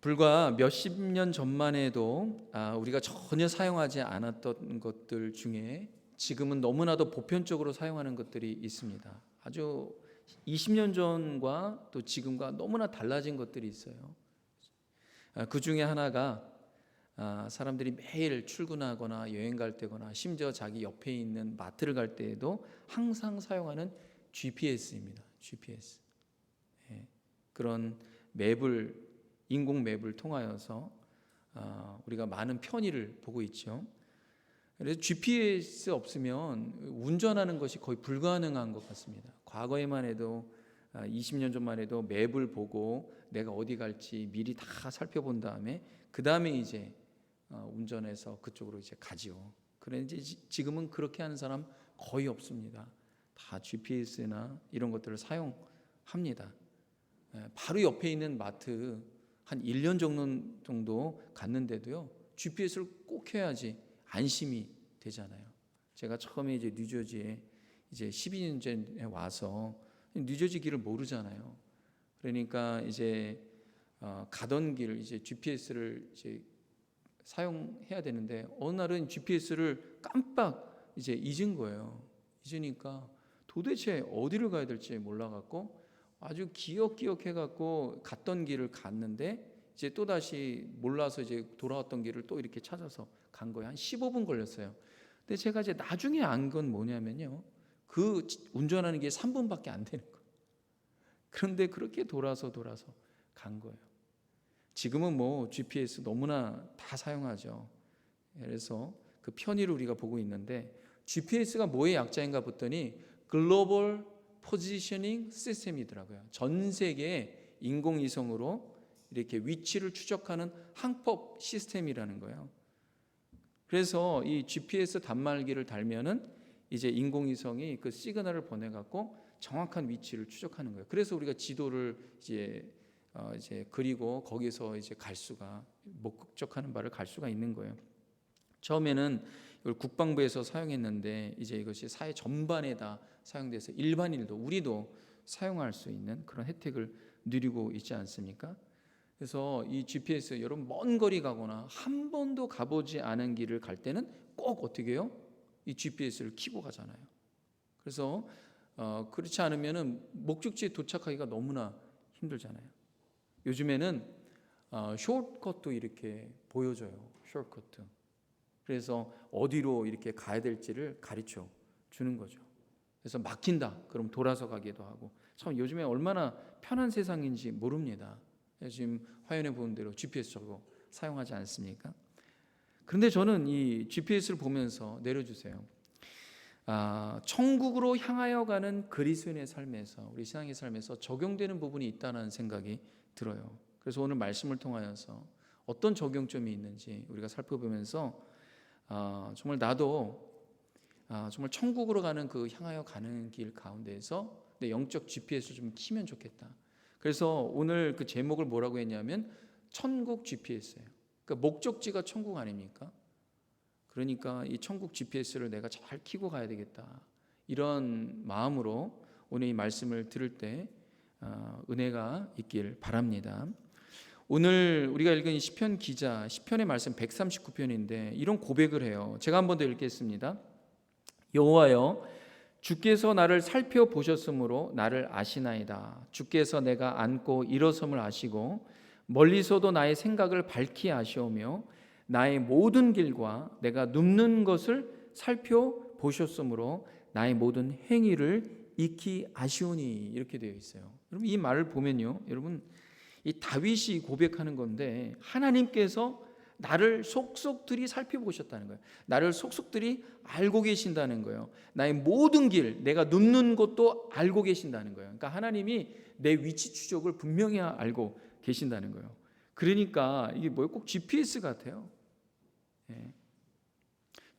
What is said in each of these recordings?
불과 몇십 년 전만 해도 우리가 전혀 사용하지 않았던 것들 중에 지금은 너무나도 보편적으로 사용하는 것들이 있습니다. 아주 20년 전과 또 지금과 너무나 달라진 것들이 있어요. 그 중에 하나가 사람들이 매일 출근하거나 여행 갈 때거나 심지어 자기 옆에 있는 마트를 갈 때에도 항상 사용하는 GPS입니다. GPS. 그런 맵을 인공 맵을 통하여서 우리가 많은 편의를 보고 있죠. 그래서 GPS 없으면 운전하는 것이 거의 불가능한 것 같습니다. 과거에만 해도 20년 전만 해도 맵을 보고 내가 어디 갈지 미리 다 살펴본 다음에 그 다음에 이제 운전해서 그쪽으로 이제 가지요. 그런데 지금은 그렇게 하는 사람 거의 없습니다. 다 GPS나 이런 것들을 사용합니다. 바로 옆에 있는 마트 한 1년 정도 갔는데도요, GPS를 꼭 해야지 안심이 되잖아요. 제가 처음에 이제 뉴저지에 이제 12년 전에 와서 뉴저지 길을 모르잖아요. 그러니까 이제 가던 길 이제 GPS를 이제 사용해야 되는데 어느 날은 GPS를 깜빡 이제 잊은 거예요. 잊으니까 도대체 어디를 가야 될지 몰라갖고 아주 기억해갖고 갔던 길을 갔는데 이제 또 다시 몰라서 이제 돌아왔던 길을 또 이렇게 찾아서 간 거예요. 한 15분 걸렸어요. 근데 제가 이제 나중에 안 건 뭐냐면요, 그 운전하는 게 3분밖에 안 되는 거예요. 그런데 그렇게 돌아서 간 거예요. 지금은 뭐 GPS 너무나 다 사용하죠. 그래서 그 편의를 우리가 보고 있는데 GPS가 뭐의 약자인가 봤더니 글로벌 포지셔닝 시스템이더라고요. 전 세계에 인공위성으로 이렇게 위치를 추적하는 항법 시스템이라는 거예요. 그래서 이 GPS 단말기를 달면은 이제 인공위성이 그 시그널을 보내 갖고 정확한 위치를 추적하는 거예요. 그래서 우리가 지도를 이제 그리고 거기서 이제 갈 수가 목적하는 바를 갈 수가 있는 거예요. 처음에는 이걸 국방부에서 사용했는데 이제 이것이 사회 전반에 다 사용돼서 일반인도 우리도 사용할 수 있는 그런 혜택을 누리고 있지 않습니까? 그래서 이 GPS 여러분 먼 거리 가거나 한 번도 가보지 않은 길을 갈 때는 꼭 어떻게 해요? 이 GPS를 켜고 가잖아요. 그래서 그렇지 않으면은 목적지에 도착하기가 너무나 힘들잖아요. 요즘에는 숏컷도 이렇게 보여줘요. 숏컷. 그래서 어디로 이렇게 가야 될지를 가르쳐 주는 거죠. 그래서 막힌다. 그럼 돌아서 가기도 하고. 참 요즘에 얼마나 편한 세상인지 모릅니다. 지금 화면에 보는 대로 GPS 저거 사용하지 않습니까? 그런데 저는 이 GPS를 보면서 내려주세요. 천국으로 향하여 가는 그리스도인의 삶에서 우리 신앙의 삶에서 적용되는 부분이 있다는 생각이 들어요. 그래서 오늘 말씀을 통하여서 어떤 적용점이 있는지 우리가 살펴보면서 정말 나도 정말 천국으로 가는 그 향하여 가는 길 가운데에서 내 영적 GPS를 좀 키면 좋겠다. 그래서 오늘 그 제목을 뭐라고 했냐면 천국 GPS예요. 그러니까 목적지가 천국 아닙니까? 그러니까 이 천국 GPS를 내가 잘 키고 가야 되겠다. 이런 마음으로 오늘 이 말씀을 들을 때 은혜가 있길 바랍니다. 오늘 우리가 읽은 이 시편 기자 시편의 말씀 139편인데 이런 고백을 해요. 제가 한 번 더 읽겠습니다. 여호와여, 주께서 나를 살펴보셨으므로 나를 아시나이다. 주께서 내가 앉고 일어섬을 아시고 멀리서도 나의 생각을 밝히 아시오며 나의 모든 길과 내가 눕는 것을 살펴보셨으므로 나의 모든 행위를 익히 아시오니. 이렇게 되어 있어요. 여러분 이 말을 보면요, 여러분 이 다윗이 고백하는 건데 하나님께서 나를 속속들이 살펴보셨다는 거예요. 나를 속속들이 알고 계신다는 거예요. 나의 모든 길, 내가 눕는 곳도 알고 계신다는 거예요. 그러니까 하나님이 내 위치 추적을 분명히 알고 계신다는 거예요. 그러니까 이게 뭐예요? 꼭 GPS 같아요.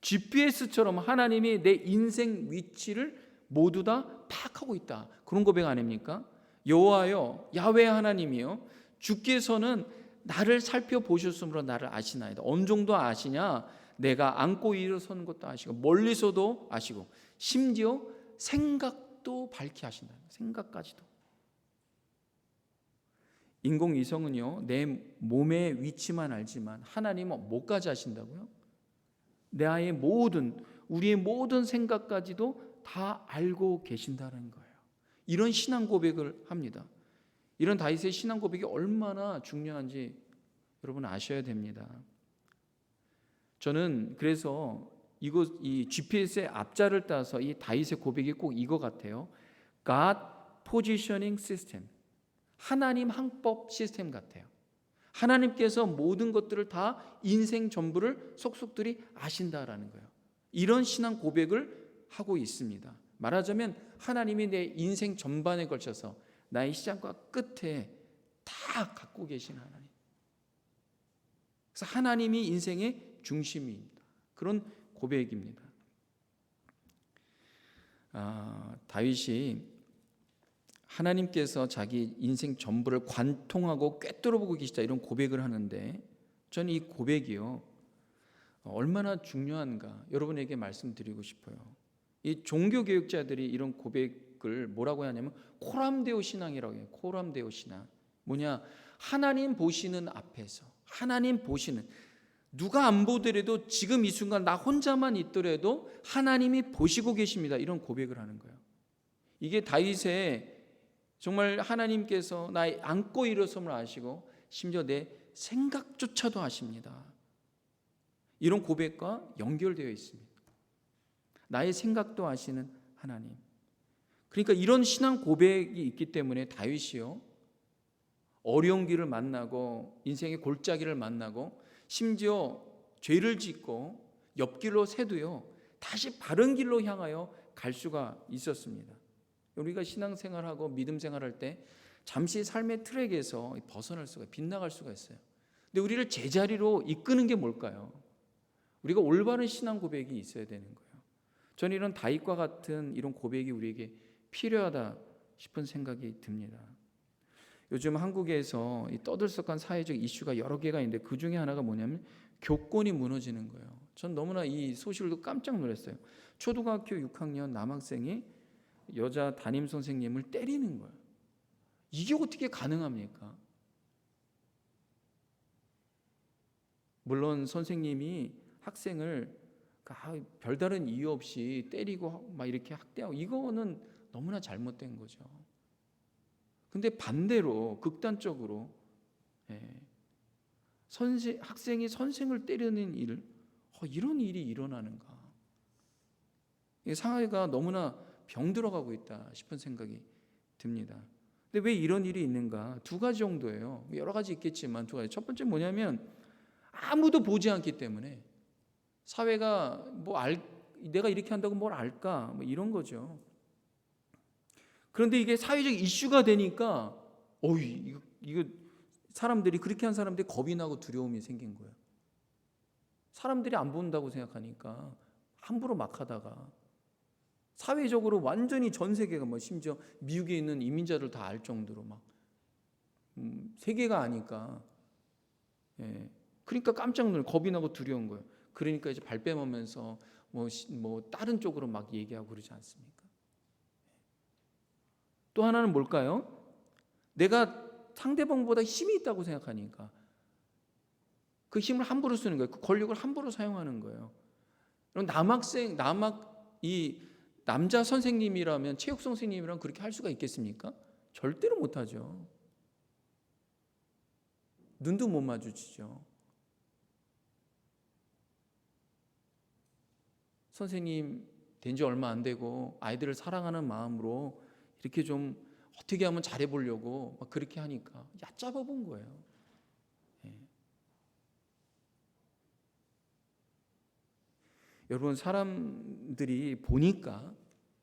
GPS처럼 하나님이 내 인생 위치를 모두 다 파악하고 있다. 그런 고백 아닙니까? 여호와여, 야훼 하나님이요, 주께서는 나를 살펴보셨으므로 나를 아시나이다. 어느 정도 아시냐? 내가 앉고 일어서는 것도 아시고 멀리서도 아시고 심지어 생각도 밝히 하신다. 생각까지도. 인공위성은요, 내 몸의 위치만 알지만 하나님은 뭐까지 아신다고요? 내 아이의 우리의 모든 생각까지도 다 알고 계신다는 거예요. 이런 신앙 고백을 합니다. 이런 다윗의 신앙 고백이 얼마나 중요한지 여러분 아셔야 됩니다. 저는 그래서 이 GPS의 앞자를 따서 이 다윗의 고백이 꼭 이거 같아요. God Positioning System. 하나님 항법 시스템 같아요. 하나님께서 모든 것들을 다 인생 전부를 속속들이 아신다라는 거예요. 이런 신앙 고백을 하고 있습니다. 말하자면 하나님이 내 인생 전반에 걸쳐서 나의 시작과 끝에 다 갖고 계신 하나님. 그래서 하나님이 인생의 중심입니다. 그런 고백입니다. 다윗이 하나님께서 자기 인생 전부를 관통하고 꿰뚫어 보고 계시다 이런 고백을 하는데 저는 이 고백이요 얼마나 중요한가 여러분에게 말씀드리고 싶어요. 이 종교개혁자들이 이런 고백을 뭐라고 하냐면 코람데오 신앙이라고 해요. 코람데오 신앙. 뭐냐? 하나님 보시는 앞에서 하나님 보시는 누가 안 보더라도 지금 이 순간 나 혼자만 있더라도 하나님이 보시고 계십니다. 이런 고백을 하는 거예요. 이게 다윗의 정말 하나님께서 나의 안고 일어섬을 아시고 심지어 내 생각조차도 아십니다. 이런 고백과 연결되어 있습니다. 나의 생각도 아시는 하나님. 그러니까 이런 신앙 고백이 있기 때문에 다윗이요 어려운 길을 만나고 인생의 골짜기를 만나고 심지어 죄를 짓고 옆길로 새도요 다시 바른 길로 향하여 갈 수가 있었습니다. 우리가 신앙생활하고 믿음 생활할 때 잠시 삶의 트랙에서 벗어날 수가 빗나갈 수가 있어요. 근데 우리를 제자리로 이끄는 게 뭘까요? 우리가 올바른 신앙 고백이 있어야 되는 거예요. 저는 이런 다윗과 같은 이런 고백이 우리에게 필요하다 싶은 생각이 듭니다. 요즘 한국에서 이 떠들썩한 사회적 이슈가 여러 개가 있는데 그 중에 하나가 뭐냐면 교권이 무너지는 거예요. 전 너무나 이 소식을 듣고 깜짝 놀랐어요. 초등학교 6학년 남학생이 여자 담임 선생님을 때리는 거예요. 이게 어떻게 가능합니까? 물론 선생님이 학생을 별다른 이유 없이 때리고 막 이렇게 학대하고 이거는 너무나 잘못된 거죠. 근데 반대로 극단적으로 학생이 선생을 때리는 일, 이런 일이 일어나는가? 사회가 너무나 병들어가고 있다 싶은 생각이 듭니다. 근데 왜 이런 일이 있는가? 두 가지 정도예요. 여러 가지 있겠지만 두 가지. 첫 번째 뭐냐면 아무도 보지 않기 때문에 사회가 내가 이렇게 한다고 뭘 알까? 이런 거죠. 그런데 이게 사회적 이슈가 되니까 이거 사람들이 그렇게 한 사람들이 겁이 나고 두려움이 생긴 거예요. 사람들이 안 본다고 생각하니까 함부로 막 하다가 사회적으로 완전히 전 세계가 심지어 미국에 있는 이민자들 다 알 정도로 세계가 아니까 그러니까 깜짝 놀라 겁이 나고 두려운 거예요. 그러니까 이제 발뺌하면서 다른 쪽으로 막 얘기하고 그러지 않습니까? 또 하나는 뭘까요? 내가 상대방보다 힘이 있다고 생각하니까 그 힘을 함부로 쓰는 거예요. 그 권력을 함부로 사용하는 거예요. 그럼 이 남자 선생님이라면 체육 선생님이라면 그렇게 할 수가 있겠습니까? 절대로 못하죠. 눈도 못 마주치죠. 선생님 된 지 얼마 안 되고 아이들을 사랑하는 마음으로 이렇게 좀 어떻게 하면 잘해보려고 막 그렇게 하니까 얕잡아 본 거예요. 여러분 사람들이 보니까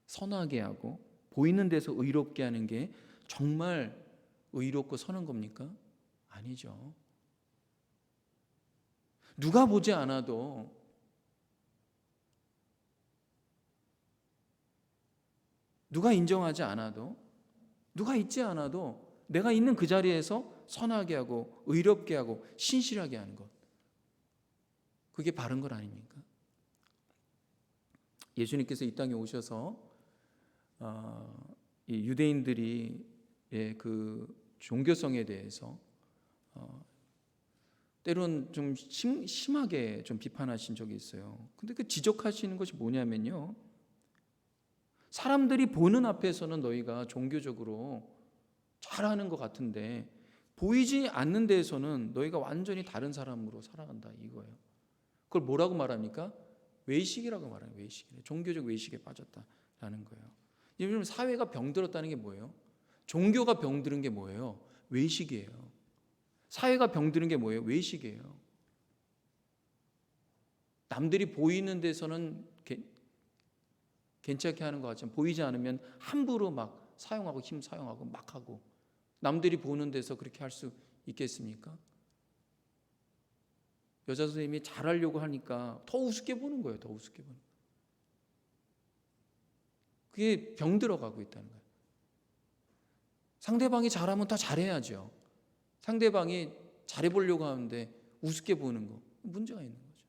선하게 하고 보이는 데서 의롭게 하는 게 정말 의롭고 선한 겁니까? 아니죠. 누가 보지 않아도 누가 인정하지 않아도 누가 있지 않아도 내가 있는 그 자리에서 선하게 하고 의롭게 하고 신실하게 하는 것 그게 바른 것 아닙니까? 예수님께서 이 땅에 오셔서 이 유대인들이 그 종교성에 대해서 때론 좀 심하게 좀 비판하신 적이 있어요. 근데 그 지적하시는 것이 뭐냐면요, 사람들이 보는 앞에서는 너희가 종교적으로 잘하는 것 같은데 보이지 않는 데에서는 너희가 완전히 다른 사람으로 살아간다 이거예요. 그걸 뭐라고 말합니까? 외식이라고 말해요. 외식이래. 종교적 외식에 빠졌다라는 거예요. 여러분, 사회가 병들었다는 게 뭐예요? 종교가 병드는 게 뭐예요? 외식이에요. 사회가 병드는 게 뭐예요? 외식이에요. 남들이 보이는 데서는 괜찮게 하는 것 같지만 보이지 않으면 함부로 막 사용하고 힘 사용하고 막 하고, 남들이 보는 데서 그렇게 할 수 있겠습니까? 여자 선생님이 잘하려고 하니까 더 우습게 보는 거예요. 더 우습게 보는 거예요. 그게 병들어가고 있다는 거예요. 상대방이 잘하면 더 잘해야죠. 상대방이 잘해보려고 하는데 우습게 보는 거, 문제가 있는 거죠.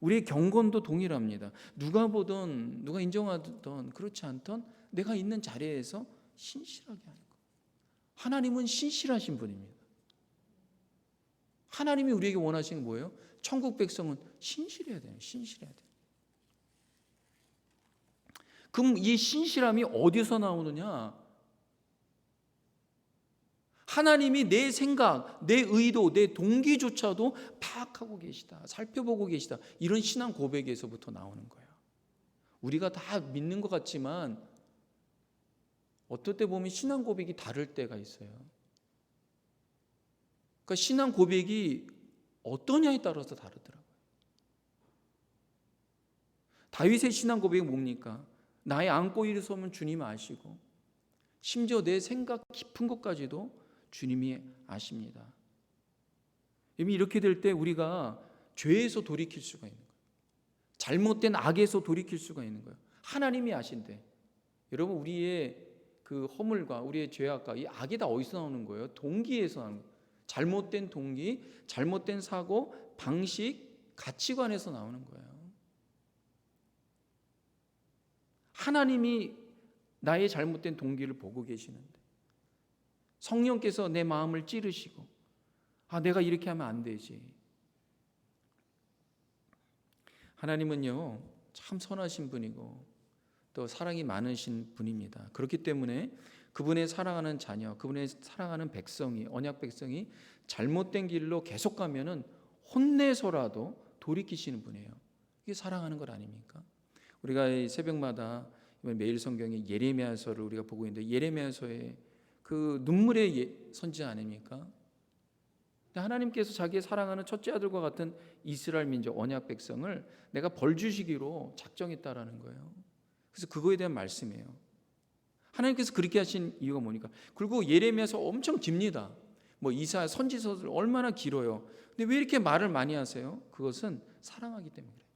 우리의 경건도 동일합니다. 누가 보든 누가 인정하든 그렇지 않든 내가 있는 자리에서 신실하게 하는 거. 하나님은 신실하신 분입니다. 하나님이 우리에게 원하시는 게 뭐예요? 천국 백성은 신실해야 돼요. 신실해야 돼요. 그럼 이 신실함이 어디서 나오느냐? 하나님이 내 생각, 내 의도, 내 동기조차도 파악하고 계시다, 살펴보고 계시다, 이런 신앙 고백에서부터 나오는 거예요. 우리가 다 믿는 것 같지만 어떨 때 보면 신앙 고백이 다를 때가 있어요. 그러니까 신앙 고백이 어떠냐에 따라서 다르더라고요. 다윗의 신앙 고백이 뭡니까? 나의 안고 일어서면 주님 아시고 심지어 내 생각 깊은 것까지도 주님이 아십니다. 이렇게 될 때 우리가 죄에서 돌이킬 수가 있는 거예요. 잘못된 악에서 돌이킬 수가 있는 거예요. 하나님이 아신데, 여러분, 우리의 그 허물과 우리의 죄악과 이 악이 다 어디서 나오는 거예요? 동기에서 나오는 거예요. 잘못된 동기, 잘못된 사고, 방식, 가치관에서 나오는 거예요. 하나님이 나의 잘못된 동기를 보고 계시는데 성령께서 내 마음을 찌르시고, 내가 이렇게 하면 안 되지. 하나님은요, 참 선하신 분이고 또 사랑이 많으신 분입니다. 그렇기 때문에 그분의 사랑하는 자녀, 그분의 사랑하는 백성이, 언약 백성이 잘못된 길로 계속 가면은 혼내서라도 돌이키시는 분이에요. 이게 사랑하는 것 아닙니까? 우리가 이 새벽마다 매일 성경에 예레미야서를 우리가 보고 있는데, 예레미야서에 그 눈물의 선지 아닙니까? 하나님께서 자기의 사랑하는 첫째 아들과 같은 이스라엘 민족 언약 백성을 내가 벌 주시기로 작정했다라는 거예요. 그래서 그거에 대한 말씀이에요. 하나님께서 그렇게 하신 이유가 뭐니까? 그리고 예레미야서 엄청 깁니다. 이사야 선지서들 얼마나 길어요. 근데 왜 이렇게 말을 많이 하세요? 그것은 사랑하기 때문에 그래요.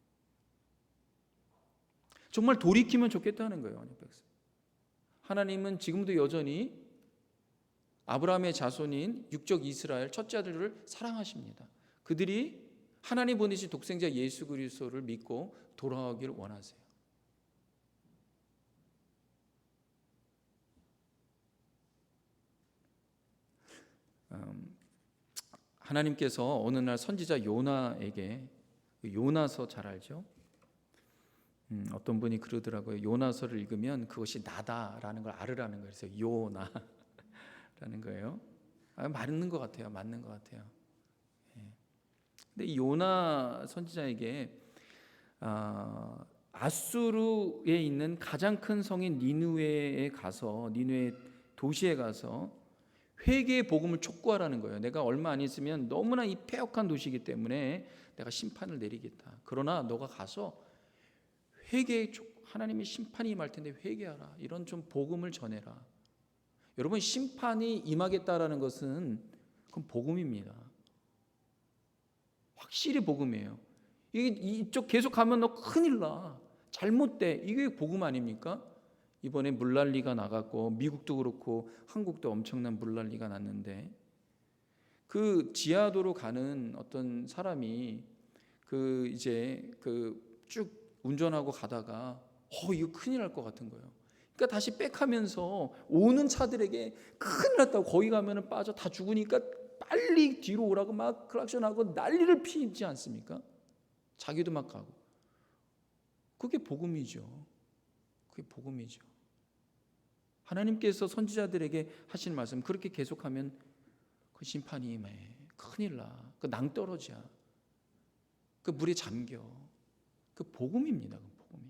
정말 돌이키면 좋겠다는 거예요. 언약 백성. 하나님은 지금도 여전히 아브라함의 자손인 육적 이스라엘 첫째 아들을 사랑하십니다. 그들이 하나님 보내신 독생자 예수 그리스도를 믿고 돌아가기를 원하세요. 하나님께서 어느 날 선지자 요나에게, 요나서 잘 알죠? 어떤 분이 그러더라고요. 요나서를 읽으면 그것이 나다라는 걸 알으라는 거예요. 그래서 요나라는 거예요. 맞는 것 같아요. 맞는 것 같아요. 근데 이 요나 선지자에게 아수르에 있는 가장 큰 성인 니느웨에 가서, 니느웨 도시에 가서 회개의 복음을 촉구하라는 거예요. 내가 얼마 안 있으면 너무나 이 패역한 도시이기 때문에 내가 심판을 내리겠다. 그러나 너가 가서 하나님의 심판이 임할 텐데 회개하라. 이런 좀 복음을 전해라. 여러분, 심판이 임하겠다라는 것은 그건 복음입니다. 확실히 복음이에요. 이쪽 계속 가면 너 큰일 나. 잘못돼. 이게 복음 아닙니까? 이번에 물난리가 나갔고, 미국도 그렇고 한국도 엄청난 물난리가 났는데, 그 지하도로 가는 어떤 사람이 이제 쭉 운전하고 가다가 이거 큰일 날 것 같은 거예요. 그러니까 다시 백하면서 오는 차들에게 큰일 났다고, 거기 가면은 빠져 다 죽으니까 빨리 뒤로 오라고 막 클락션하고 난리를 피지 않습니까? 자기도 막 가고. 그게 복음이죠. 그게 복음이죠. 하나님께서 선지자들에게 하시는 말씀, 그렇게 계속하면 그 심판이 임해. 큰일 나. 그 낭떠러지야. 그 물에 잠겨. 그 복음입니다. 그 복음이.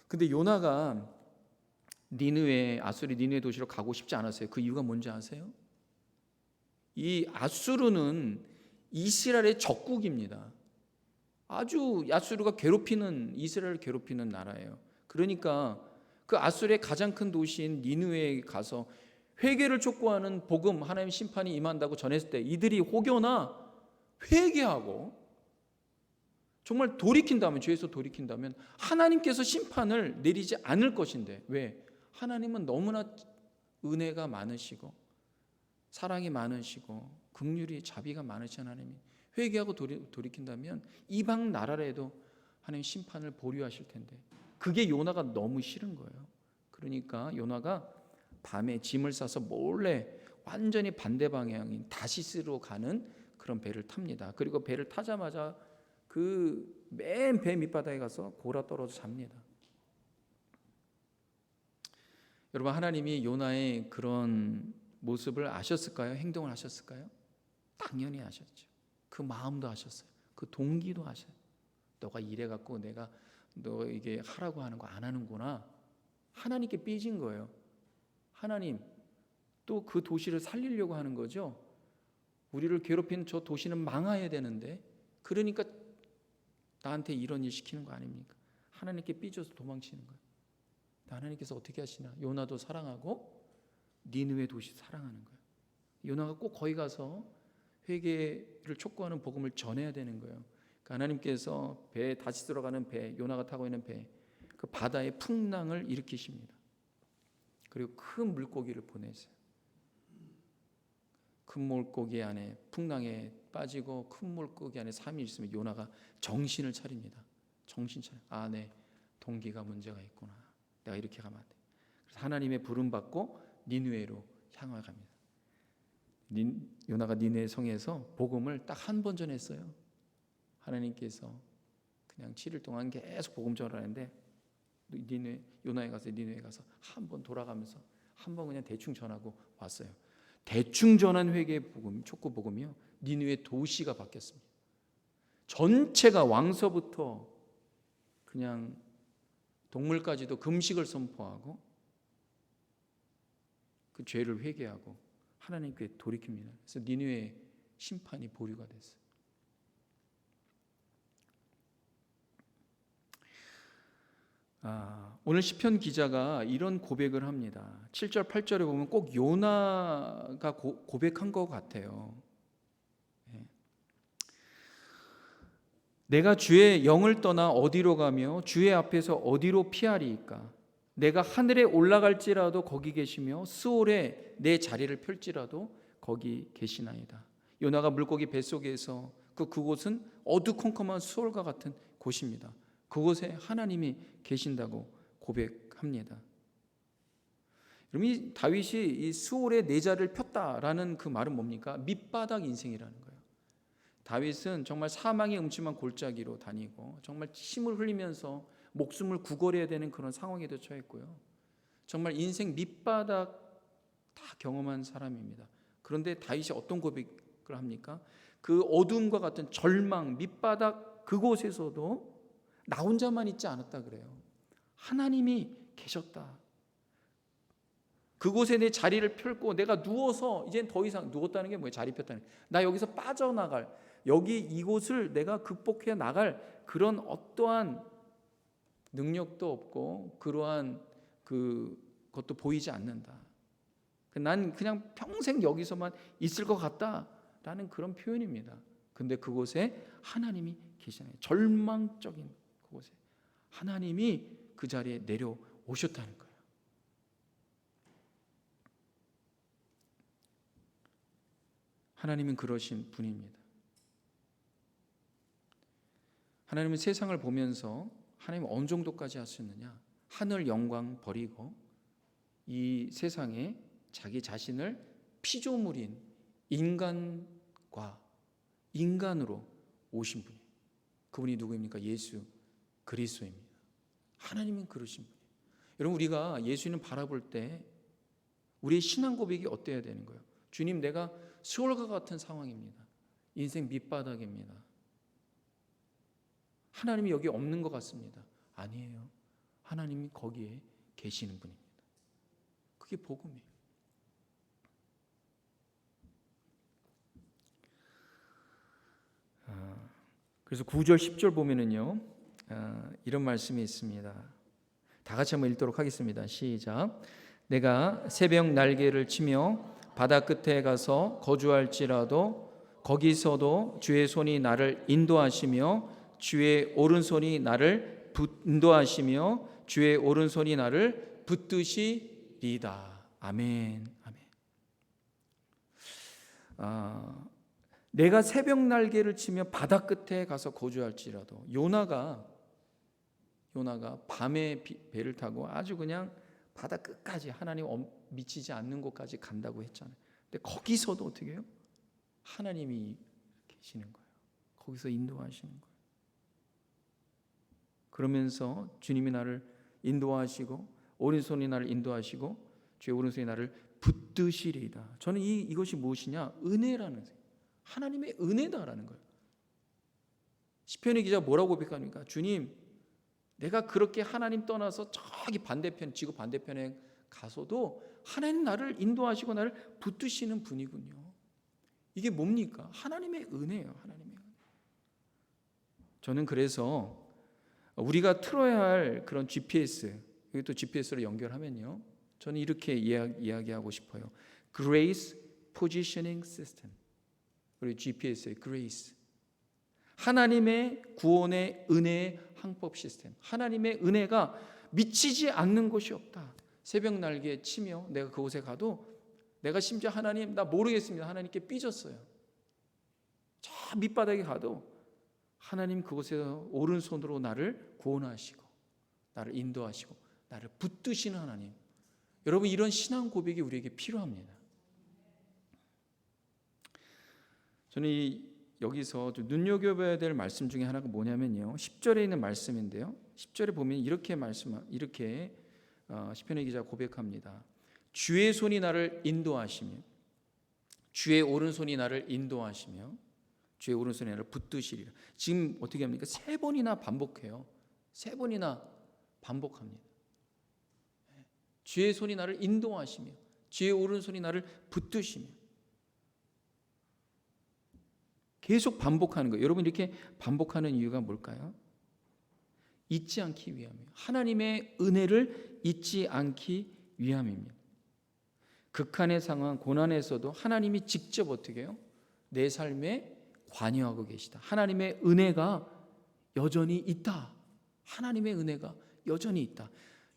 근데 요나가 아수리 니느웨 도시로 가고 싶지 않았어요. 그 이유가 뭔지 아세요? 이 아수르는 이스라엘의 적국입니다. 아주 아수르가 이스라엘을 괴롭히는 나라예요. 그러니까 그 아수르의 가장 큰 도시인 니느웨에 가서 회개를 촉구하는 복음, 하나님의 심판이 임한다고 전했을 때 이들이 혹여나 회개하고 정말 죄에서 돌이킨다면 하나님께서 심판을 내리지 않을 것인데, 왜? 하나님은 너무나 은혜가 많으시고 사랑이 많으시고 긍휼이 자비가 많으신 하나님이 회개하고 돌이킨다면 이방 나라라도 하나님 심판을 보류하실 텐데, 그게 요나가 너무 싫은 거예요. 그러니까 요나가 밤에 짐을 싸서 몰래 완전히 반대 방향인 다시스로 가는 그런 배를 탑니다. 그리고 배를 타자마자 그 맨 배 밑바닥에 가서 골아 떨어져 잡니다. 여러분, 하나님이 요나의 그런 모습을 아셨을까요? 행동을 하셨을까요? 당연히 아셨죠. 그 마음도 아셨어요. 그 동기도 아셔요. 너가 이래 갖고 내가 너 이게 하라고 하는 거 안 하는구나. 하나님께 삐진 거예요. 하나님 또 그 도시를 살리려고 하는 거죠. 우리를 괴롭힌 저 도시는 망해야 되는데, 그러니까 나한테 이런 일 시키는 거 아닙니까? 하나님께 삐져서 도망치는 거예요. 하나님께서 어떻게 하시나? 요나도 사랑하고 니느웨 도시 사랑하는 거예요. 요나가 꼭 거기 가서 회개를 촉구하는 복음을 전해야 되는 거예요. 그러니까 하나님께서 배에 다시 들어가는 배, 요나가 타고 있는 배, 그 바다의 풍랑을 일으키십니다. 그리고 큰 물고기를 보내세요. 큰 물고기 안에 풍랑에 빠지고 큰 물고기 안에 3일 있으면 요나가 정신을 차립니다. 정신 차려. 아, 내 동기가 문제가 있구나. 내가 이렇게 가면 안 돼. 그래서 하나님의 부름 받고 니느웨로 향해 갑니다. 요나가 니느웨 성에서 복음을 딱 한 번 전했어요. 하나님께서 그냥 7일 동안 계속 복음 전하는데 요나에 가서 니느웨에 가서 한 번 돌아가면서 한 번 그냥 대충 전하고 왔어요. 대충 전한 회개 복음, 촉구 복음이요, 니느웨 도시가 바뀌었습니다. 전체가 왕서부터 그냥 동물까지도 금식을 선포하고 그 죄를 회개하고 하나님께 돌이킵니다. 그래서 니느웨 심판이 보류가 됐어요. 오늘 시편 기자가 이런 고백을 합니다. 7절 8절에 보면 꼭 요나가 고백한 것 같아요. 내가 주의 영을 떠나 어디로 가며 주의 앞에서 어디로 피하리이까? 내가 하늘에 올라갈지라도 거기 계시며 스올에 내 자리를 펼지라도 거기 계시나이다. 요나가 물고기 뱃속에서 그곳은 어두컴컴한 수월과 같은 곳입니다. 그곳에 하나님이 계신다고 고백합니다. 여러분, 다윗이 이 수월에 내 자리를 폈다라는 그 말은 뭡니까? 밑바닥 인생이라는 거예요. 다윗은 정말 사망의 음침한 골짜기로 다니고 정말 침을 흘리면서 목숨을 구걸해야 되는 그런 상황에도 처했고요. 정말 인생 밑바닥 다 경험한 사람입니다. 그런데 다윗이 어떤 고백을 합니까? 그 어둠과 같은 절망, 밑바닥 그곳에서도 나 혼자만 있지 않았다 그래요. 하나님이 계셨다. 그곳에 내 자리를 펼고 내가 누워서 이젠 더 이상, 누웠다는 게 뭐예요? 자리 폈다는 거예요. 나 여기서 빠져나갈, 이곳을 내가 극복해 나갈 그런 어떠한 능력도 없고 그러한 그것도 보이지 않는다. 난 그냥 평생 여기서만 있을 것 같다라는 그런 표현입니다. 근데 그곳에 하나님이 계시나요? 절망적인 그곳에 하나님이 그 자리에 내려오셨다는 거예요. 하나님은 그러신 분입니다. 하나님은 세상을 보면서 하나님 어느 정도까지 하셨느냐? 하늘 영광 버리고 이 세상에 자기 자신을 피조물인 인간으로 오신 분이에요. 그분이 누구입니까? 예수 그리스도입니다. 하나님은 그러신 분이에요. 여러분, 우리가 예수님 바라볼 때 우리의 신앙 고백이 어때야 되는 거예요? 주님, 내가 수월과 같은 상황입니다. 인생 밑바닥입니다. 하나님이 여기 없는 것 같습니다. 아니에요. 하나님이 거기에 계시는 분입니다. 그게 복음이에요. 그래서 9절 10절 보면은요, 이런 말씀이 있습니다. 다 같이 한번 읽도록 하겠습니다. 시작. 내가 새벽 날개를 치며 바다 끝에 가서 거주할지라도 거기서도 주의 손이 나를 인도하시며 주의 오른손이 나를 인도하시며 주의 오른손이 나를 붙드시리이다. 아멘. 아멘. 내가 새벽 날개를 치며 바다 끝에 가서 거주할지라도, 요나가 밤에 배를 타고 아주 그냥 바다 끝까지 하나님 미치지 않는 곳까지 간다고 했잖아요. 근데 거기서도 어떻게 해요? 하나님이 계시는 거예요. 거기서 인도하시는 거예요. 그러면서 주님이 나를 인도하시고 오른손이 나를 인도하시고 주의 오른손이 나를 붙드시리이다. 저는 이것이 무엇이냐? 은혜라는, 하나님의 은혜다라는 거예요. 시편의 기자가 뭐라고 고백합니까? 주님, 내가 그렇게 하나님 떠나서 저기 반대편, 지구 반대편에 가서도 하나님 나를 인도하시고 나를 붙드시는 분이군요. 이게 뭡니까? 하나님의 은혜예요. 하나님의 은혜. 저는 그래서 우리가 틀어야 할 그런 GPS, 이것도 GPS로 연결하면요, 저는 이렇게 이야기하고 싶어요. Grace Positioning System. 우리 GPS의 Grace. 하나님의 구원의 은혜의 항법 시스템. 하나님의 은혜가 미치지 않는 곳이 없다. 새벽 날개에 치며 내가 그곳에 가도 내가 심지어 하나님, 나 모르겠습니다. 하나님께 삐졌어요. 저 밑바닥에 가도 하나님 그곳에서 오른손으로 나를 구원하시고 나를 인도하시고 나를 붙드시는 하나님. 여러분, 이런 신앙 고백이 우리에게 필요합니다. 저는 여기서 좀 눈여겨봐야 될 말씀 중에 하나가 뭐냐면요, 10절에 있는 말씀인데요, 10절에 보면 이렇게 시편의 기자가 고백합니다. 주의 손이 나를 인도하시며 주의 오른손이 나를 인도하시며 주의 오른손이 나를 붙드시리라. 지금 어떻게 합니까? 3번이나 반복해요. 3번이나 반복합니다. 주의 손이 나를 인도하시며 주의 오른손이 나를 붙드시며, 계속 반복하는 거예요. 여러분, 이렇게 반복하는 이유가 뭘까요? 잊지 않기 위함이에요. 하나님의 은혜를 잊지 않기 위함입니다. 극한의 상황, 고난에서도 하나님이 직접 어떻게 해요? 내 삶에 관여하고 계시다. 하나님의 은혜가 여전히 있다. 하나님의 은혜가 여전히 있다.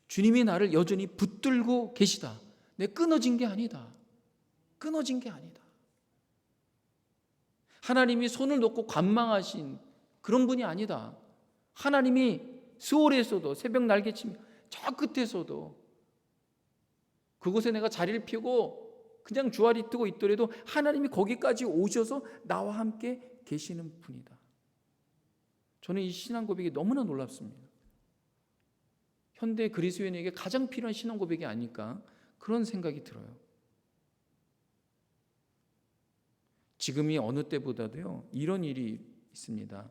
주님이 나를 여전히 붙들고 계시다. 내 끊어진 게 아니다. 끊어진 게 아니다. 하나님이 손을 놓고 관망하신 그런 분이 아니다. 하나님이 수월에서도 새벽 날개치며 저 끝에서도 그곳에 내가 자리를 펴고 그냥 주알이 뜨고 있더라도 하나님이 거기까지 오셔서 나와 함께 계시는 분이다. 저는 이 신앙 고백이 너무나 놀랍습니다. 현대 그리스도인에게 가장 필요한 신앙 고백이 아닐까, 그런 생각이 들어요. 지금이 어느 때보다도요, 이런 일이 있습니다.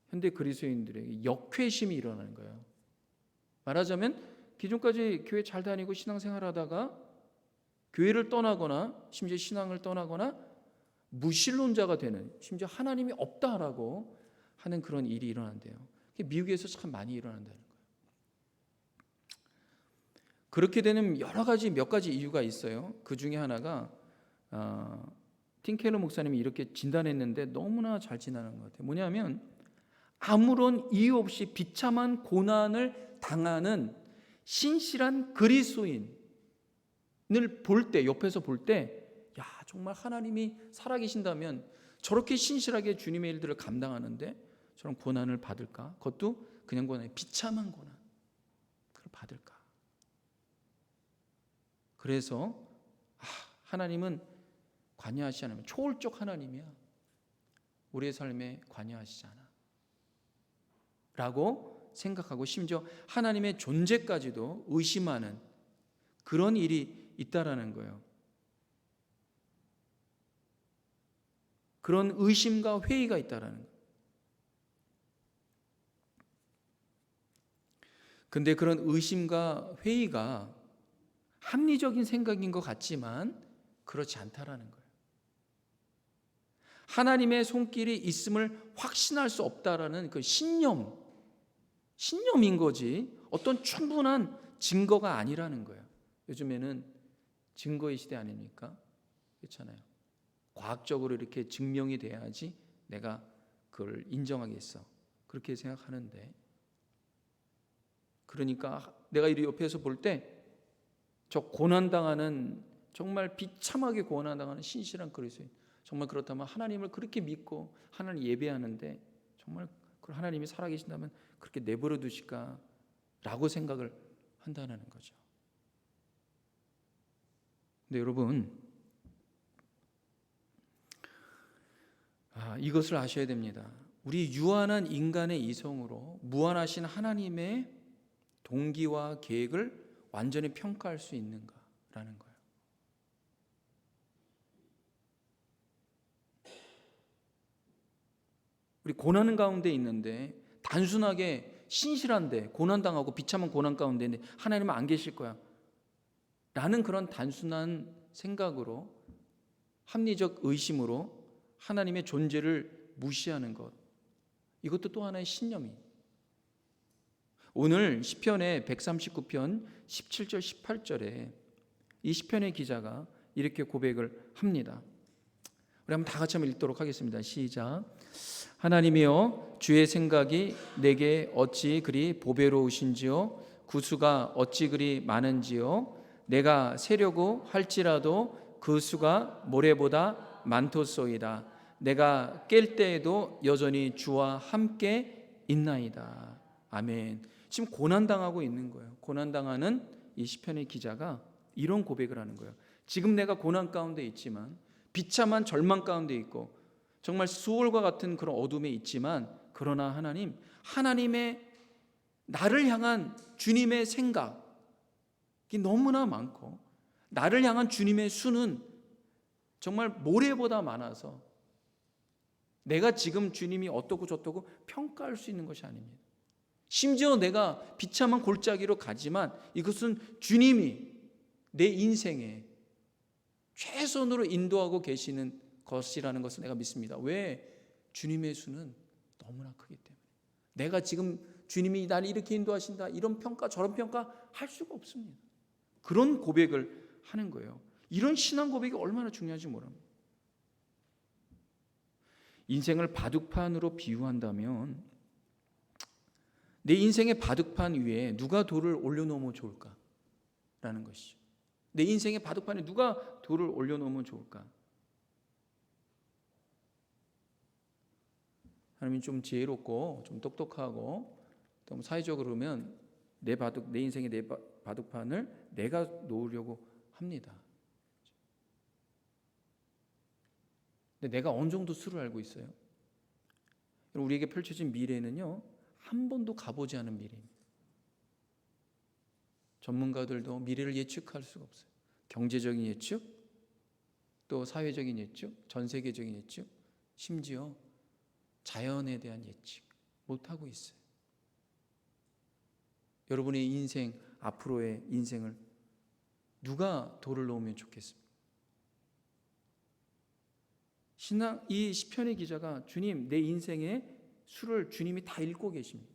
현대 그리스도인들에게 역회심이 일어나는 거예요. 말하자면 기존까지 교회 잘 다니고 신앙생활하다가 교회를 떠나거나 심지어 신앙을 떠나거나 무신론자가 되는, 심지어 하나님이 없다라고 하는 그런 일이 일어난대요. 미국에서 참 많이 일어난다는 거예요. 그렇게 되는 몇 가지 이유가 있어요. 그 중에 하나가 팀 켈러 목사님이 이렇게 진단했는데 너무나 잘 진단한 것 같아요. 뭐냐면 아무런 이유 없이 비참한 고난을 당하는 신실한 그리스도인을 볼 때, 옆에서 볼 때, 야, 정말 하나님이 살아계신다면 저렇게 신실하게 주님의 일들을 감당하는데 저런 고난을 받을까? 그것도 그냥 고난, 비참한 고난 그걸 받을까? 그래서 하나님은 관여하시지 않으면 초월적 하나님이야. 우리의 삶에 관여하시지 않아 라고 생각하고, 심지어 하나님의 존재까지도 의심하는 그런 일이 있다라는 거예요. 그런 의심과 회의가 있다라는 거예요. 근데 그런 의심과 회의가 합리적인 생각인 것 같지만 그렇지 않다라는 거예요. 하나님의 손길이 있음을 확신할 수 없다라는 그 신념인 거지 어떤 충분한 증거가 아니라는 거예요. 요즘에는 증거의 시대 아닙니까? 그렇잖아요. 과학적으로 이렇게 증명이 돼야지 내가 그걸 인정하겠어, 그렇게 생각하는데, 그러니까 내가 이 옆에서 볼 때 저 고난당하는, 정말 비참하게 고난당하는 신실한 그리스도인, 정말 그렇다면 하나님을 그렇게 믿고 하나님 예배하는데 정말 하나님이 살아계신다면 그렇게 내버려 두실까 라고 생각을 한다는 거죠. 근데 여러분, 이것을 아셔야 됩니다. 우리 유한한 인간의 이성으로 무한하신 하나님의 동기와 계획을 완전히 평가할 수 있는가라는 거예요. 우리 고난 가운데 있는데, 단순하게 신실한데 고난당하고 비참한 고난 가운데 있는데 하나님은 안 계실 거야 라는 그런 단순한 생각으로, 합리적 의심으로 하나님의 존재를 무시하는 것, 이것도 또 하나의 신념이. 오늘 시편의 139편 17절 18절에 이 시편의 기자가 이렇게 고백을 합니다. 우리 한번 다 같이 한번 읽도록 하겠습니다. 시작. 하나님이여, 주의 생각이 내게 어찌 그리 보배로우신지요, 구수가 어찌 그리 많은지요. 내가 세려고 할지라도 그 수가 모래보다 많도소이다. 내가 깰 때에도 여전히 주와 함께 있나이다. 아멘. 지금 고난당하고 있는 거예요. 고난당하는 이 시편의 기자가 이런 고백을 하는 거예요. 지금 내가 고난 가운데 있지만, 비참한 절망 가운데 있고, 정말 수월과 같은 그런 어둠에 있지만, 그러나 하나님의 나를 향한 주님의 생각이 너무나 많고, 나를 향한 주님의 수는 정말 모래보다 많아서 내가 지금 주님이 어떻고 저떻고 평가할 수 있는 것이 아닙니다. 심지어 내가 비참한 골짜기로 가지만 이것은 주님이 내 인생에 최선으로 인도하고 계시는 것이라는 것을 내가 믿습니다. 왜? 주님의 수는 너무나 크기 때문에. 내가 지금 주님이 나를 이렇게 인도하신다, 이런 평가 저런 평가 할 수가 없습니다. 그런 고백을 하는 거예요. 이런 신앙 고백이 얼마나 중요한지 모릅니다. 인생을 바둑판으로 비유한다면, 내 인생의 바둑판 위에 누가 돌을 올려놓으면 좋을까라는 것이죠. 내 인생의 바둑판에 누가 돌을 올려놓으면 좋을까? 하나님이 좀 지혜롭고 좀 똑똑하고 좀 사회적으로 그러면 내 인생의 내 바둑판을 내가 놓으려고 합니다. 근데 내가 어느 정도 수를 알고 있어요? 우리에게 펼쳐진 미래는요, 한 번도 가보지 않은 미래입니다. 전문가들도 미래를 예측할 수가 없어요. 경제적인 예측, 또 사회적인 예측, 전 세계적인 예측, 심지어 자연에 대한 예측 못하고 있어요. 여러분의 인생, 앞으로의 인생을 누가 돌을 놓으면 좋겠습니까? 이 시편의 기자가 주님, 내 인생의 수를 주님이 다 읽고 계십니다.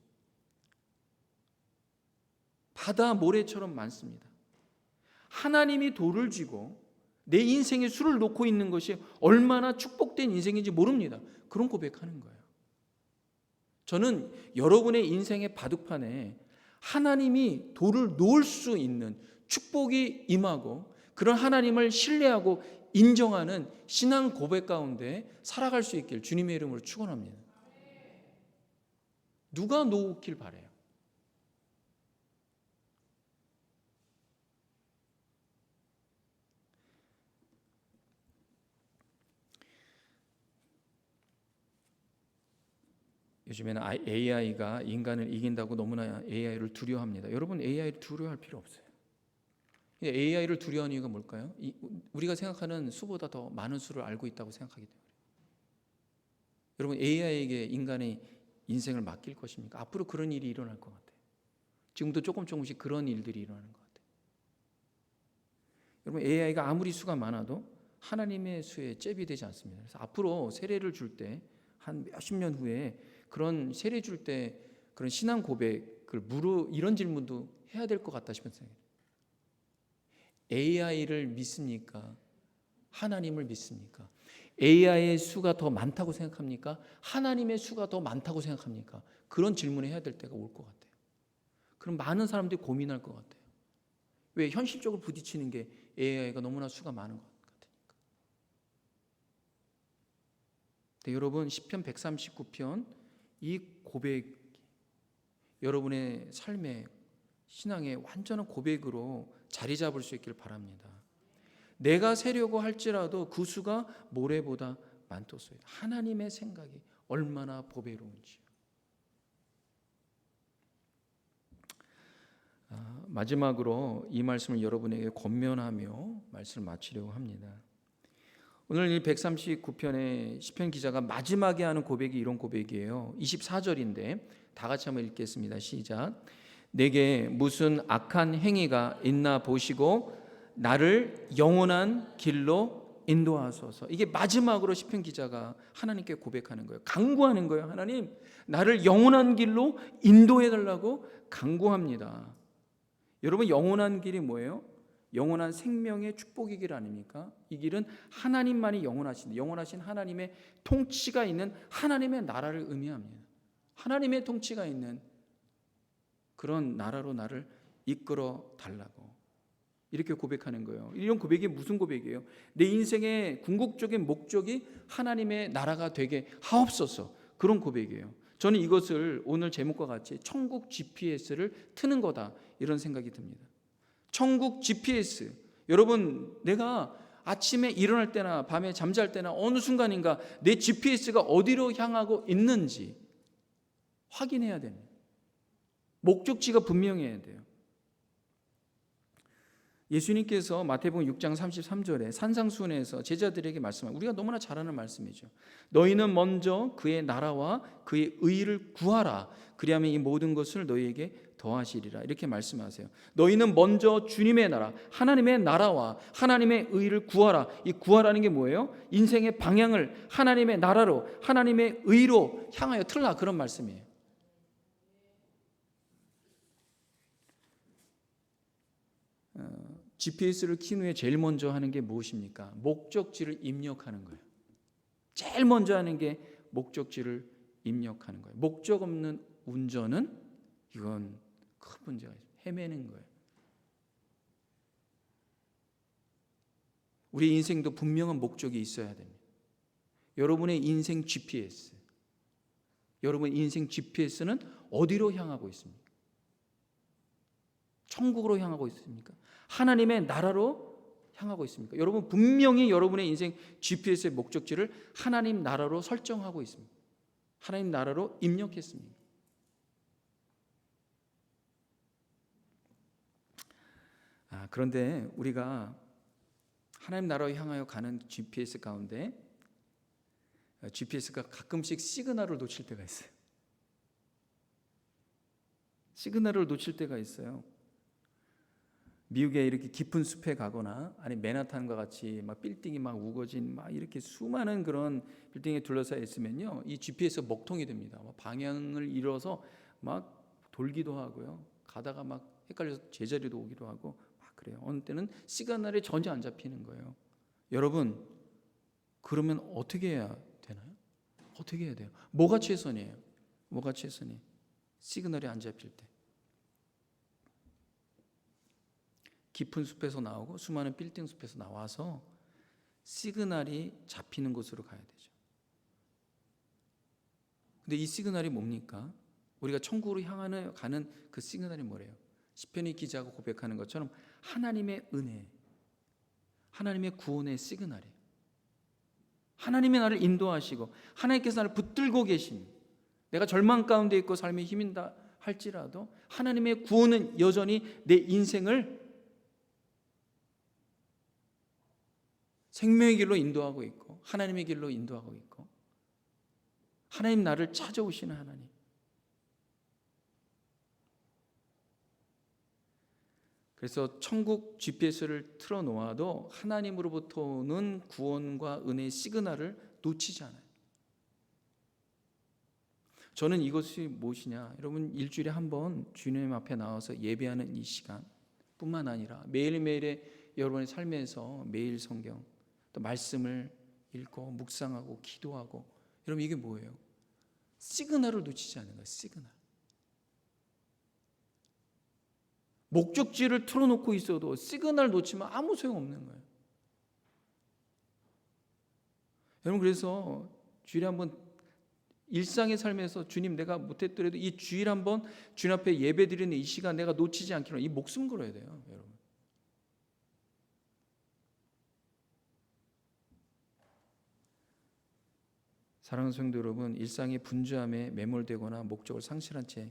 바다 모래처럼 많습니다. 하나님이 돌을 쥐고 내 인생의 수를 놓고 있는 것이 얼마나 축복된 인생인지 모릅니다. 그런 고백하는 거예요. 저는 여러분의 인생의 바둑판에 하나님이 돌을 놓을 수 있는 축복이 임하고, 그런 하나님을 신뢰하고 인정하는 신앙 고백 가운데 살아갈 수 있길 주님의 이름으로 축원합니다. 누가 놓길 바래요? 요즘에는 AI가 인간을 이긴다고 너무나 AI를 두려워합니다. 여러분, AI를 두려워할 필요 없어요. AI를 두려워하는 이유가 뭘까요? 우리가 생각하는 수보다 더 많은 수를 알고 있다고 생각하기 때문에. 여러분, AI에게 인간의 인생을 맡길 것입니까? 앞으로 그런 일이 일어날 것 같아요. 지금도 조금씩 그런 일들이 일어나는 것 같아요. 여러분, AI가 아무리 수가 많아도 하나님의 수에 잽이 되지 않습니다. 그래서 앞으로 세례를 줄 때 한 몇십 년 후에 그런 세례 줄 때 그런 신앙 고백을 이런 질문도 해야 될 것 같다 싶은 생각이에요. AI를 믿습니까? 하나님을 믿습니까? AI의 수가 더 많다고 생각합니까? 하나님의 수가 더 많다고 생각합니까? 그런 질문을 해야 될 때가 올 것 같아요. 그럼 많은 사람들이 고민할 것 같아요. 왜? 현실적으로 부딪히는 게 AI가 너무나 수가 많은 것 같으니까. 근데 여러분, 시편 139편 이 고백이 여러분의 삶의 신앙의 완전한 고백으로 자리 잡을 수 있기를 바랍니다. 내가 세려고 할지라도 그 수가 모래보다 많도소이다. 하나님의 생각이 얼마나 보배로운지. 마지막으로 이 말씀을 여러분에게 권면하며 말씀을 마치려고 합니다. 오늘 이 139편의 시편 기자가 마지막에 하는 고백이 이런 고백이에요. 24절인데 다 같이 한번 읽겠습니다. 시작. 내게 무슨 악한 행위가 있나 보시고 나를 영원한 길로 인도하소서. 이게 마지막으로 시편 기자가 하나님께 고백하는 거예요. 간구하는 거예요. 하나님, 나를 영원한 길로 인도해 달라고 간구합니다. 여러분, 영원한 길이 뭐예요? 영원한 생명의 축복의 길 아닙니까? 이 길은 하나님만이 영원하신 하나님의 통치가 있는 하나님의 나라를 의미합니다. 하나님의 통치가 있는 그런 나라로 나를 이끌어 달라고 이렇게 고백하는 거예요. 이런 고백이 무슨 고백이에요? 내 인생의 궁극적인 목적이 하나님의 나라가 되게 하옵소서. 그런 고백이에요. 저는 이것을 오늘 제목과 같이 천국 GPS를 트는 거다, 이런 생각이 듭니다. 천국 GPS. 여러분, 내가 아침에 일어날 때나 밤에 잠잘 때나 어느 순간인가 내 GPS가 어디로 향하고 있는지 확인해야 됩니다. 목적지가 분명해야 돼요. 예수님께서 마태복음 6장 33절에 산상수훈에서 제자들에게 말씀하고, 우리가 너무나 잘 아는 말씀이죠. 너희는 먼저 그의 나라와 그의 의를 구하라. 그리하면 이 모든 것을 너희에게 더하시리라. 이렇게 말씀하세요. 너희는 먼저 주님의 나라, 하나님의 나라와 하나님의 의를 구하라. 이 구하라는 게 뭐예요? 인생의 방향을 하나님의 나라로, 하나님의 의로 향하여 틀라, 그런 말씀이에요. GPS를 킨 후에 제일 먼저 하는 게 무엇입니까? 목적지를 입력하는 거예요. 제일 먼저 하는 게 목적지를 입력하는 거예요. 목적 없는 운전은 이건 큰 문제가 있어요. 헤매는 거예요. 우리 인생도 분명한 목적이 있어야 됩니다. 여러분의 인생 GPS, 여러분의 인생 GPS는 어디로 향하고 있습니까? 천국으로 향하고 있습니까? 하나님의 나라로 향하고 있습니까? 여러분, 분명히 여러분의 인생 GPS의 목적지를 하나님 나라로 설정하고 있습니다. 하나님 나라로 입력했습니다. 그런데 우리가 하나님 나라로 향하여 가는 GPS 가운데 GPS가 가끔씩 시그널을 놓칠 때가 있어요. 시그널을 놓칠 때가 있어요. 미국에 이렇게 깊은 숲에 가거나 아니 맨하탄과 같이 막 빌딩이 막 우거진 막 이렇게 수많은 그런 빌딩에 둘러싸여 있으면요, 이 GPS 먹통이 됩니다. 방향을 잃어서 막 돌기도 하고요, 가다가 막 헷갈려서 제자리도 오기도 하고 막 그래요. 어느 때는 시그널이 전혀 안 잡히는 거예요. 여러분, 그러면 어떻게 해야 되나요? 어떻게 해야 돼요? 뭐가 최선이에요? 뭐가 최선이에요? 시그널이 안 잡힐 때 깊은 숲에서 나오고 수많은 빌딩 숲에서 나와서 시그널이 잡히는 곳으로 가야 되죠. 근데 이 시그널이 뭡니까? 우리가 천국으로 향하는 가는 그 시그널이 뭐래요? 시편의 기자가 고백하는 것처럼 하나님의 은혜, 하나님의 구원의 시그널이에요. 하나님이 나를 인도하시고 하나님께서 나를 붙들고 계신, 내가 절망 가운데 있고 삶에 힘인다 할지라도 하나님의 구원은 여전히 내 인생을 생명의 길로 인도하고 있고 하나님의 길로 인도하고 있고, 하나님 나를 찾아오시는 하나님. 그래서 천국 GPS를 틀어놓아도 하나님으로부터 오는 구원과 은혜의 시그널을 놓치지 않아요. 저는 이것이 무엇이냐, 여러분 일주일에 한 번 주님 앞에 나와서 예배하는 이 시간 뿐만 아니라 매일매일의 여러분의 삶에서 매일 성경 또 말씀을 읽고 묵상하고 기도하고, 여러분 이게 뭐예요? 시그널을 놓치지 않는 거예요. 시그널. 목적지를 틀어놓고 있어도 시그널 놓치면 아무 소용없는 거예요. 여러분 그래서 주일에 한번 일상의 삶에서 주님 내가 못했더라도 이 주일 한번 주님 앞에 예배드리는 이 시간 내가 놓치지 않기로 이 목숨 걸어야 돼요. 여러분. 사랑하는 성도 여러분, 일상의 분주함에 매몰되거나 목적을 상실한 채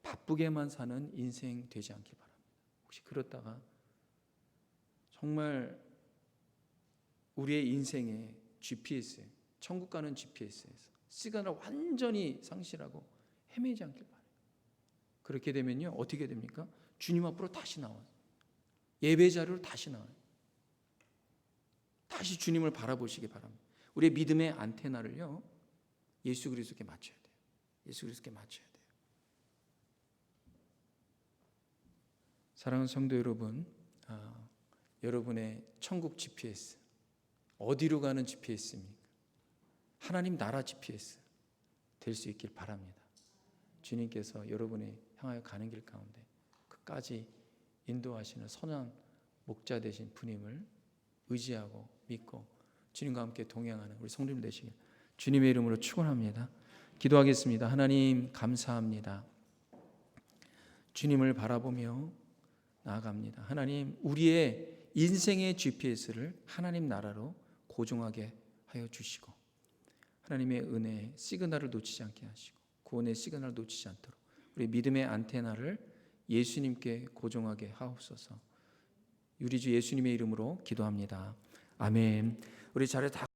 바쁘게만 사는 인생 되지 않길 바랍니다. 혹시 그렇다가 정말 우리의 인생의 GPS, 천국 가는 GPS에서 시간을 완전히 상실하고 헤매지 않길 바라요. 그렇게 되면요 어떻게 됩니까? 주님 앞으로 다시 나와요. 예배 자리로 다시 나와요. 다시 주님을 바라보시기 바랍니다. 우리의 믿음의 안테나를요 예수 그리스도께 맞춰야 돼요. 예수 그리스도께 맞춰야 돼요. 사랑하는 성도 여러분, 여러분의 천국 GPS 어디로 가는 GPS입니까? 하나님 나라 GPS 될 수 있길 바랍니다. 주님께서 여러분이 향하여 가는 길 가운데 끝까지 인도하시는 선한 목자 되신 분임을 의지하고 믿고 주님과 함께 동행하는 우리 성도님 되시길 주님의 이름으로 축원합니다. 기도하겠습니다. 하나님 감사합니다. 주님을 바라보며 나아갑니다. 하나님 우리의 인생의 GPS를 하나님 나라로 고정하게 하여 주시고 하나님의 은혜 시그널을 놓치지 않게 하시고 구원의 시그널을 놓치지 않도록 우리 믿음의 안테나를 예수님께 고정하게 하옵소서. 우리 주 예수님의 이름으로 기도합니다. 아멘. 우리 자리에 다